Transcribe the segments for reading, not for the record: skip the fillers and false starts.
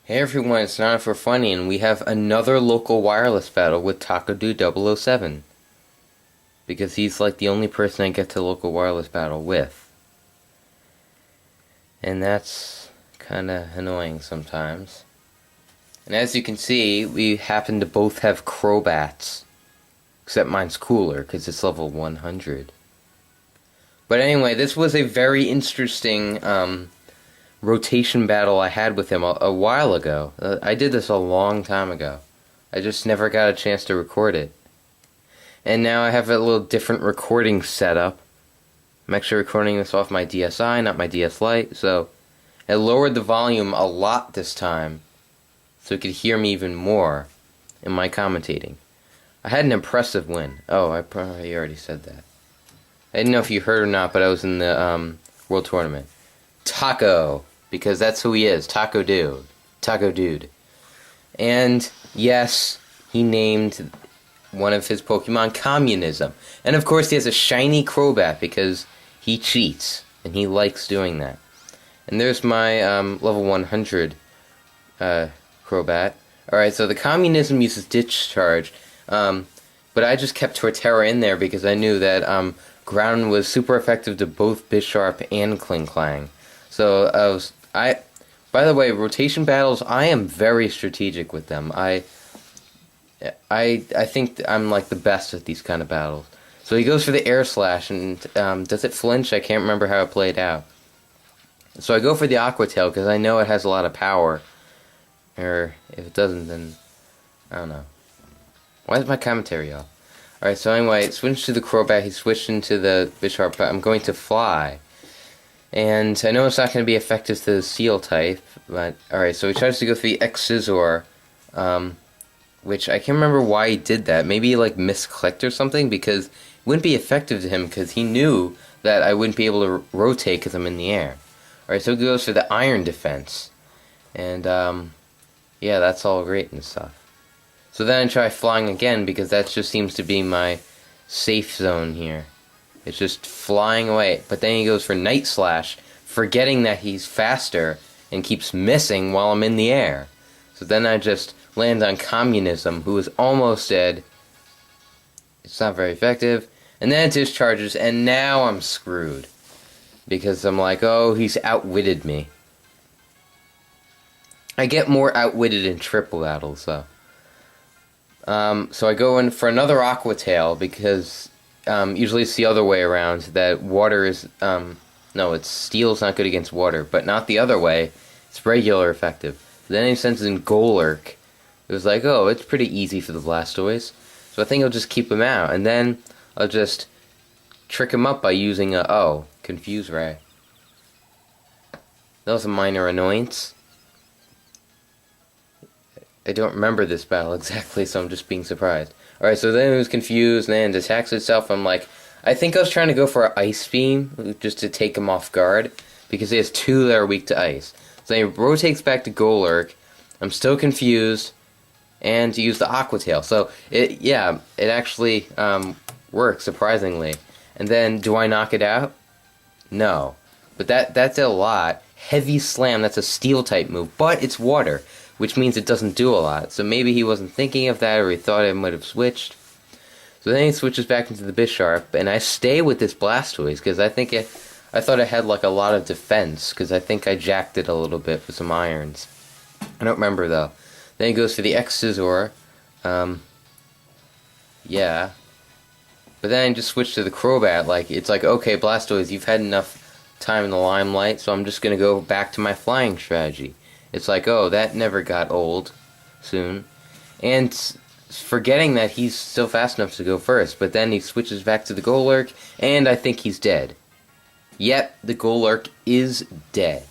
Hey everyone, it's Not For Funny, and we have another local wireless battle with Tacodude007. Because he's like the only person I get to local wireless battle with. And that's kinda annoying sometimes. And as you can see, we happen to both have Crobats. Except mine's cooler, because it's level 100. But anyway, this was a very interesting, rotation battle I had with him a while ago. I did this a long time ago. I just never got a chance to record it. And now I have a little different recording setup. I'm actually recording this off my DSi, not my DS Lite, so I lowered the volume a lot this time so you could hear me even more in my commentating. I had an impressive win. Oh, I probably already said that. I didn't know if you heard or not, but I was in the World Tournament. Taco, because that's who he is, Tacodude. And yes, he named one of his Pokemon Communism. And of course he has a shiny Crobat because he cheats, and he likes doing that. And there's my level 100 Crobat. Alright, so the Communism uses Discharge, but I just kept Torterra in there because I knew that Ground was super effective to both Bisharp and Klinklang. So by the way, rotation battles, I am very strategic with them. I think I'm like the best at these kind of battles. So he goes for the Air Slash, and does it flinch? I can't remember how it played out. So I go for the Aqua Tail because I know it has a lot of power. Or if it doesn't, then I don't know. Why is my commentary off? Alright, so anyway, switched to the Crobat, he switched into the Bisharp, but I'm going to Fly. And I know it's not going to be effective to the Steel type, but alright, so he tries to go for the X-Scizor, which I can't remember why he did that. Maybe he like misclicked or something, because it wouldn't be effective to him, because he knew that I wouldn't be able to rotate because I'm in the air. Alright, so he goes for the Iron Defense. And, yeah, that's all great and stuff. So then I try flying again, because that just seems to be my safe zone here. It's just flying away. But then he goes for Night Slash, forgetting that he's faster, and keeps missing while I'm in the air. So then I just land on Communism, who is almost dead. It's not very effective. And then it discharges, and now I'm screwed. Because I'm like, oh, he's outwitted me. I get more outwitted in triple battles, though. So I go in for another Aqua Tail, because usually it's the other way around, that water is, no, it's Steel's not good against water, but not the other way, it's regular effective. Then he sends in Golurk. It was like, oh, it's pretty easy for the Blastoise, so I think I'll just keep him out, and then I'll just trick him up by using Confuse Ray. That was a minor annoyance. I don't remember this battle exactly, so I'm just being surprised. Alright, so then it was confused, and then it attacks itself. I'm like, I think I was trying to go for an Ice Beam, just to take him off guard, because he has two that are weak to ice. So then he rotates back to Golurk. I'm still confused, and to use the Aqua Tail. So, it actually works, surprisingly. And then, do I knock it out? No. But that's a lot. Heavy Slam, that's a Steel-type move, but it's water, which means it doesn't do a lot. So maybe he wasn't thinking of that, or he thought it might have switched. So then he switches back into the Bisharp, and I stay with this Blastoise, because I thought it had like a lot of defense, because I think I jacked it a little bit with some irons. I don't remember, though. Then he goes for the X-Scizor. Yeah. But then I just switch to the Crobat. Like, it's like, okay, Blastoise, you've had enough time in the limelight, so I'm just going to go back to my flying strategy. It's like, oh, that never got old soon. And forgetting that he's still fast enough to go first, but then he switches back to the Golurk, and I think he's dead. Yep, the Golurk is dead.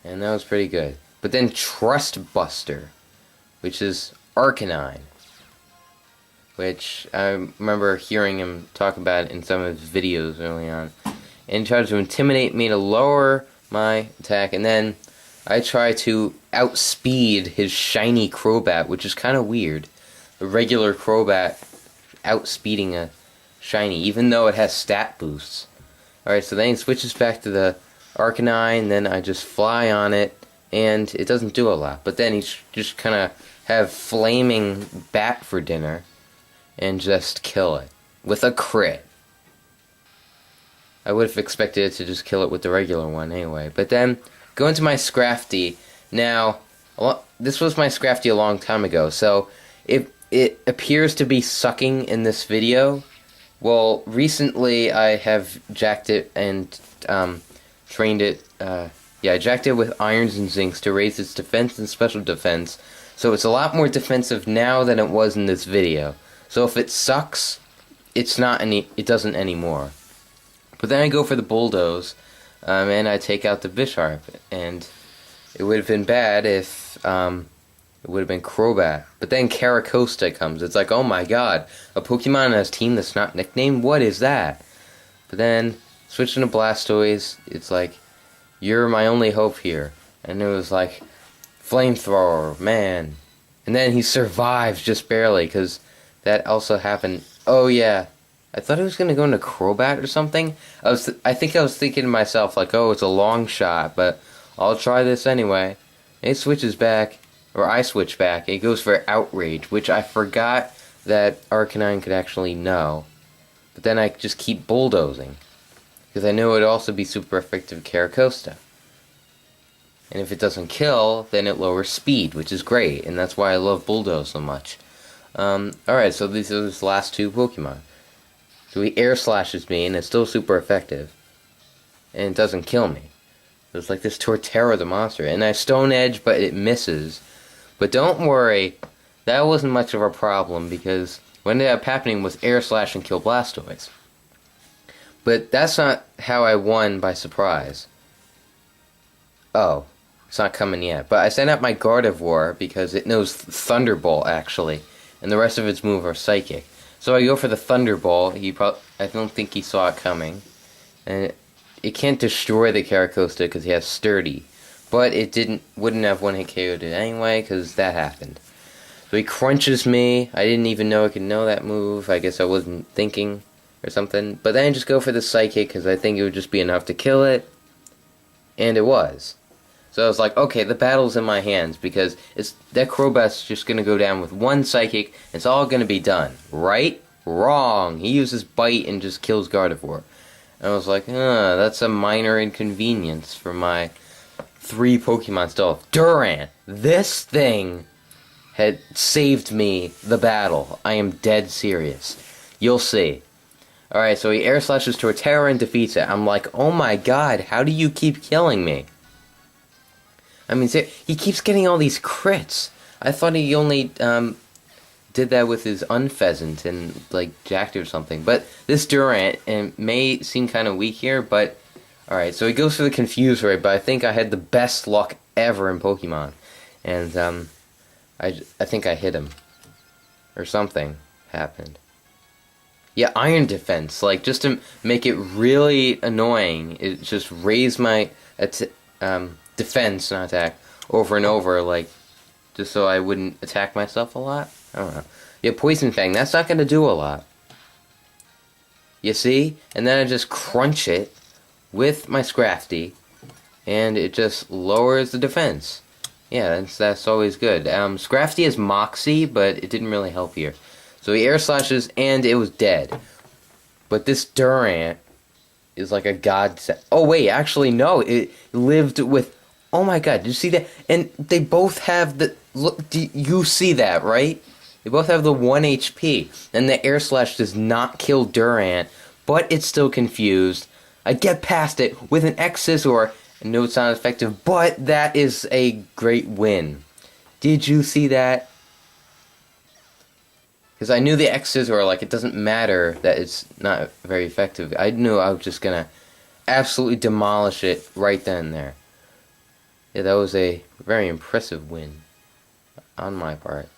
And that was pretty good. But then Trust Buster, which is Arcanine, which I remember hearing him talk about in some of his videos early on. And he tried to intimidate me to lower my attack, and then I try to outspeed his shiny Crobat, which is kind of weird. A regular Crobat outspeeding a shiny, even though it has stat boosts. Alright, so then he switches back to the Arcanine, then I just fly on it, and it doesn't do a lot. But then he's just kind of have flaming bat for dinner and just kill it with a crit. I would have expected it to just kill it with the regular one anyway. But then, go into my Scrafty. Now, this was my Scrafty a long time ago, so it appears to be sucking in this video. Well, recently I have jacked it and trained it. I jacked it with irons and zincs to raise its defense and special defense. So it's a lot more defensive now than it was in this video. So if it sucks, it doesn't anymore. But then I go for the bulldoze, and I take out the Bisharp, and it would have been bad if it would have been Crobat. But then Caracosta comes. It's like, oh my god, a Pokemon in his team that's not nicknamed? What is that? But then, switching to Blastoise, it's like, you're my only hope here. And it was like, Flamethrower, man. And then he survives just barely, because that also happened. Oh yeah, I thought it was going to go into Crobat or something. I think I was thinking to myself, like, oh, it's a long shot, but I'll try this anyway. And it switches back, or I switch back, it goes for Outrage, which I forgot that Arcanine could actually know. But then I just keep bulldozing, because I knew it would also be super effective Caracosta. And if it doesn't kill, then it lowers speed, which is great, and that's why I love Bulldoze so much. Alright, so these are his last two Pokemon. So he air slashes me, and it's still super effective. And it doesn't kill me. It's like this Torterra the monster. And I Stone Edge, but it misses. But don't worry, that wasn't much of a problem, because what ended up happening was air slash and kill Blastoise. But that's not how I won by surprise. Oh, it's not coming yet. But I sent out my Gardevoir because it knows Thunderbolt, actually. And the rest of its moves are Psychic. So I go for the Thunderbolt. I don't think he saw it coming. And it can't destroy the Caracosta because he has Sturdy. But it wouldn't have one-hit KO'd it anyway, because that happened. So he crunches me. I didn't even know I could know that move. I guess I wasn't thinking or something. But then I just go for the Psychic, because I think it would just be enough to kill it. And it was. So I was like, okay, the battle's in my hands, because that Crobat's just going to go down with one Psychic, it's all going to be done. Right? Wrong. He uses Bite and just kills Gardevoir. And I was like, that's a minor inconvenience for my 3 Pokemon still. Durant! This thing had saved me the battle. I am dead serious. You'll see. Alright, so he air slashes Torterra and defeats it. I'm like, oh my god, how do you keep killing me? I mean, he keeps getting all these crits. I thought he only did that with his Unpheasant and, like, jacked or something. But this Durant, it may seem kind of weak here, but... Alright, so he goes for the Confuse Ray, but I think I had the best luck ever in Pokemon. And, I think I hit him. Or something happened. Yeah, Iron Defense. Like, just to make it really annoying, it just raised my... defense, not attack, over and over, like, just so I wouldn't attack myself a lot? I don't know. Yeah, Poison Fang, that's not going to do a lot. You see? And then I just crunch it with my Scrafty, and it just lowers the defense. Yeah, that's always good. Scrafty is Moxie, but it didn't really help here. So he air slashes, and it was dead. But this Durant is like a godsend. Oh wait, actually no, it lived with... Oh my god, did you see that? And they both have the... Look, do you see that, right? They both have the 1 HP. And the air slash does not kill Durant, but it's still confused. I get past it with an X-Scissor. I know it's not effective, but that is a great win. Did you see that? Because I knew the X-Scissor, like, it doesn't matter that it's not very effective. I knew I was just gonna absolutely demolish it right then and there. Yeah, that was a very impressive win on my part.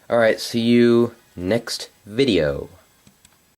Alright, see you next video.